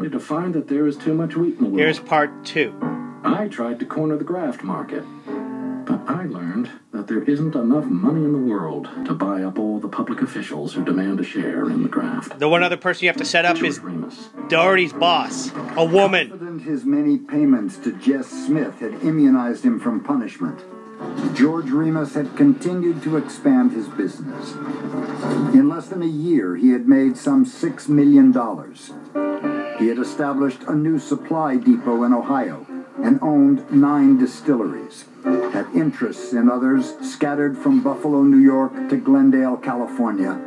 only to find that there is too much wheat in the world. Here's part 2. I tried to corner the graft market, but I learned that there isn't enough money in the world to buy up all the public officials who demand a share in the graft. The one other person you have to set up is Doherty's boss, a woman. Confident his many payments to Jess Smith had immunized him from punishment, George Remus had continued to expand his business. In less than a year, he had made some $6 million. He had established a new supply depot in Ohio and owned 9 distilleries, had interests in others scattered from Buffalo, New York to Glendale, California,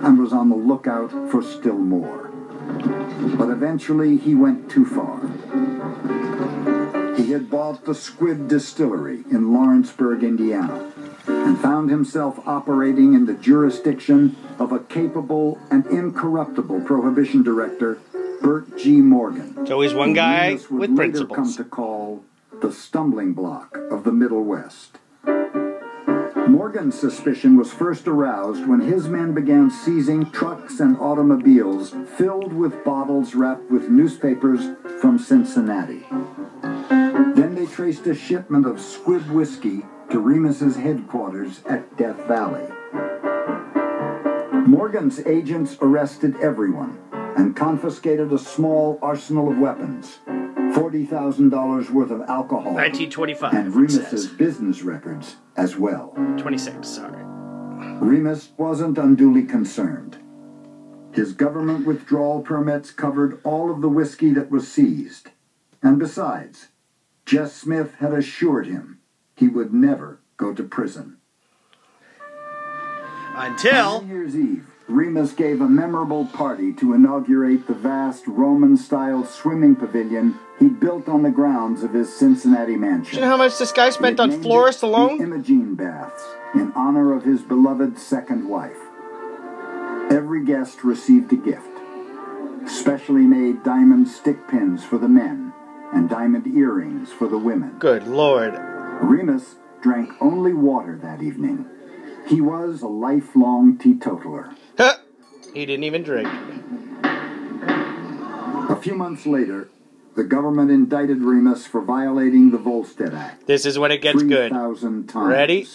and was on the lookout for still more. But eventually he went too far. He had bought the Squid Distillery in Lawrenceburg, Indiana, and found himself operating in the jurisdiction of a capable and incorruptible prohibition director, Bert G. Morgan. So he's one guy with principles. Come to call the stumbling block of the Middle West. Morgan's suspicion was first aroused when his men began seizing trucks and automobiles filled with bottles wrapped with newspapers from Cincinnati. Then they traced a shipment of Squid whiskey to Remus's headquarters at Death Valley. Morgan's agents arrested everyone and confiscated a small arsenal of weapons, $40,000 worth of alcohol, 1925, and Remus's business records as well. 26, sorry. Remus wasn't unduly concerned. His government withdrawal permits covered all of the whiskey that was seized. And besides, Jess Smith had assured him he would never go to prison. Until On New Year's Eve, Remus gave a memorable party to inaugurate the vast Roman-style swimming pavilion he built on the grounds of his Cincinnati mansion. Do you know how much this guy spent on florists alone? The Imogene Baths, in honor of his beloved second wife. Every guest received a gift. Specially made diamond stick pins for the men and diamond earrings for the women. Good Lord. Remus drank only water that evening. He was a lifelong teetotaler. Huh. He didn't even drink. A few months later, the government indicted Remus for violating the Volstead Act. This is when it gets good. 3,000 times. Ready?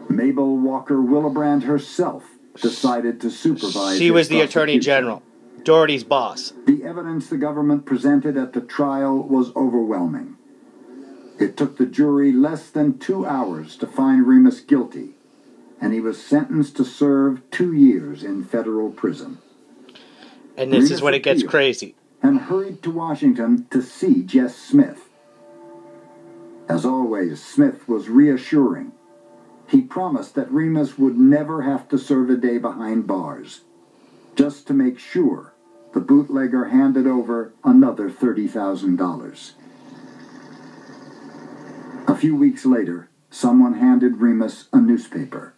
Mabel Walker Willebrand herself decided to supervise. She was the Attorney General, Doherty's boss. The evidence the government presented at the trial was overwhelming. It took the jury less than 2 hours to find Remus guilty, and he was sentenced to serve 2 years in federal prison. And this is when it gets crazy. And hurried to Washington to see Jess Smith. As always, Smith was reassuring. He promised that Remus would never have to serve a day behind bars. Just to make sure, the bootlegger handed over another $30,000. A few weeks later, someone handed Remus a newspaper.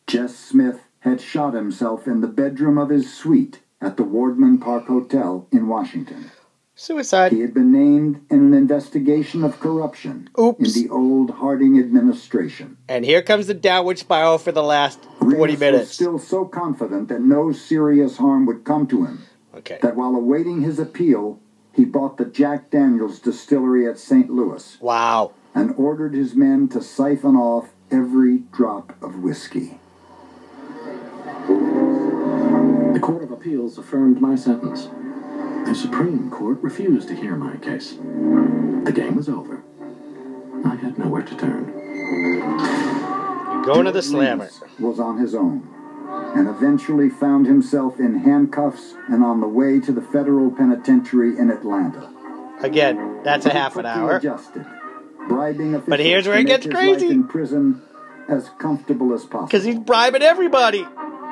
Jess Smith had shot himself in the bedroom of his suite at the Wardman Park Hotel in Washington. Suicide. He had been named in an investigation of corruption in the old Harding administration. And here comes the downward spiral for the last 40 Remus minutes. was still so confident that no serious harm would come to him that while awaiting his appeal, he bought the Jack Daniels distillery at St. Louis. Wow. And ordered his men to siphon off every drop of whiskey. The Court of Appeals affirmed my sentence. The Supreme Court refused to hear my case. The game was over. I had nowhere to turn. You're going to the slammer. Remus was on his own, and eventually found himself in handcuffs and on the way to the federal penitentiary in Atlanta. Again, that's a half an hour. Adjusted, bribing officials But here's where it gets to make his crazy. life in prison as comfortable as possible. Because he's bribing everybody.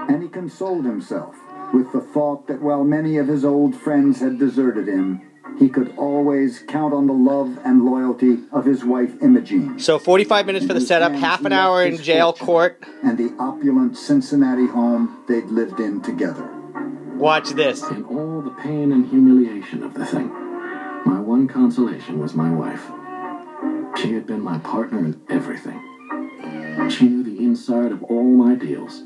And he consoled himself with the thought that while many of his old friends had deserted him, he could always count on the love and loyalty of his wife Imogene. So 45 minutes for the setup, half an hour in jail court. And the opulent Cincinnati home they'd lived in together. Watch this. In all the pain and humiliation of the thing, my one consolation was my wife. She had been my partner in everything. She knew the inside of all my deals.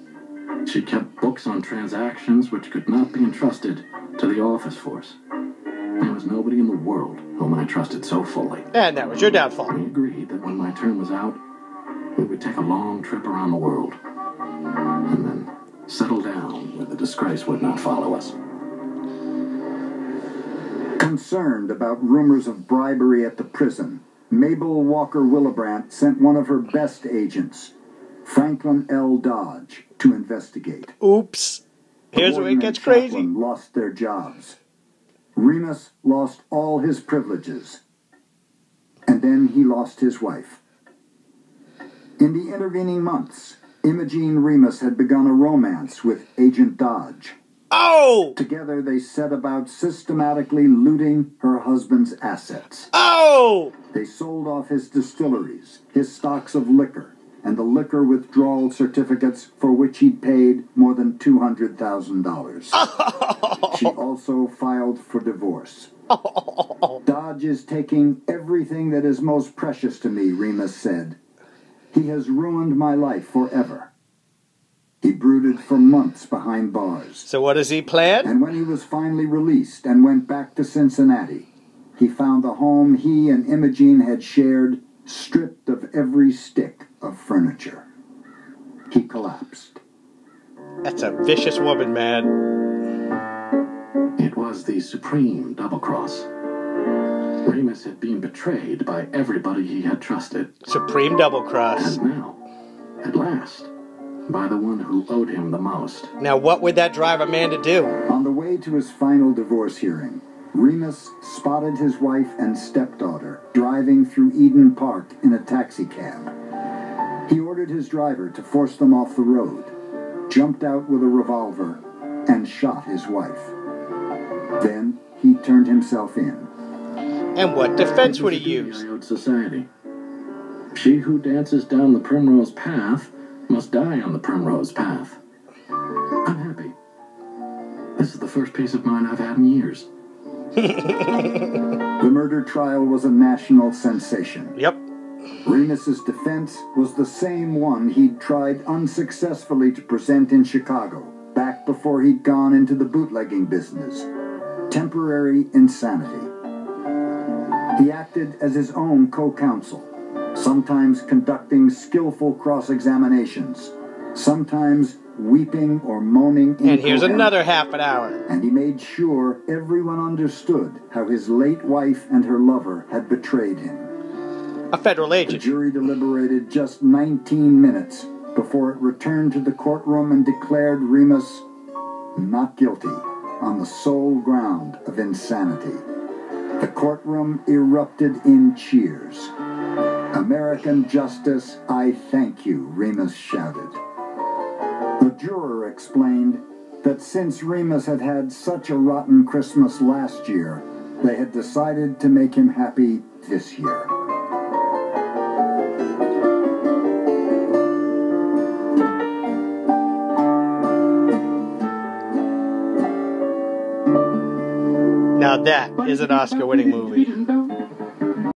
She kept books on transactions which could not be entrusted to the office force. There was nobody in the world whom I trusted so fully. And that was your downfall. We agreed that when my term was out, we would take a long trip around the world, and then settle down where the disgrace would not follow us. Concerned about rumors of bribery at the prison, Mabel Walker Willebrandt sent one of her best agents, Franklin L. Dodge, to investigate. Oops. Here's where it gets crazy. Lost their jobs. Remus lost all his privileges. And then he lost his wife. In the intervening months, Imogene Remus had begun a romance with Agent Dodge. Oh! Together they set about systematically looting her husband's assets. Oh! They sold off his distilleries, his stocks of liquor, and the liquor withdrawal certificates for which he'd paid more than $200,000. Oh! She also filed for divorce. Oh. Dodge is taking everything that is most precious to me, Remus said. He has ruined my life forever. He brooded for months behind bars. So what does he plan? And when he was finally released and went back to Cincinnati, he found the home he and Imogene had shared stripped of every stick of furniture. He collapsed. That's a vicious woman, man. It was the supreme double-cross. Remus had been betrayed by everybody he had trusted. Supreme double-cross. And now, at last, by the one who owed him the most. Now what would that drive a man to do? On the way to his final divorce hearing, Remus spotted his wife and stepdaughter driving through Eden Park in a taxicab. He ordered his driver to force them off the road, jumped out with a revolver, and shot his wife. Then he turned himself in. And what defense would he use? Society. She who dances down the primrose path must die on the primrose path. I'm happy. This is the first peace of mind I've had in years. The murder trial was a national sensation. Yep. Remus's defense was the same one he'd tried unsuccessfully to present in Chicago, back before he'd gone into the bootlegging business. Temporary insanity. He acted as his own co-counsel, sometimes conducting skillful cross-examinations, sometimes weeping or moaning. And here's another half an hour. And he made sure everyone understood how his late wife and her lover had betrayed him. A federal agent. The jury deliberated just 19 minutes before it returned to the courtroom and declared Remus not guilty on the sole ground of insanity. The courtroom erupted in cheers. American justice, I thank you, Remus shouted. The juror explained that since Remus had had such a rotten Christmas last year, they had decided to make him happy this year. Now that is an Oscar-winning movie.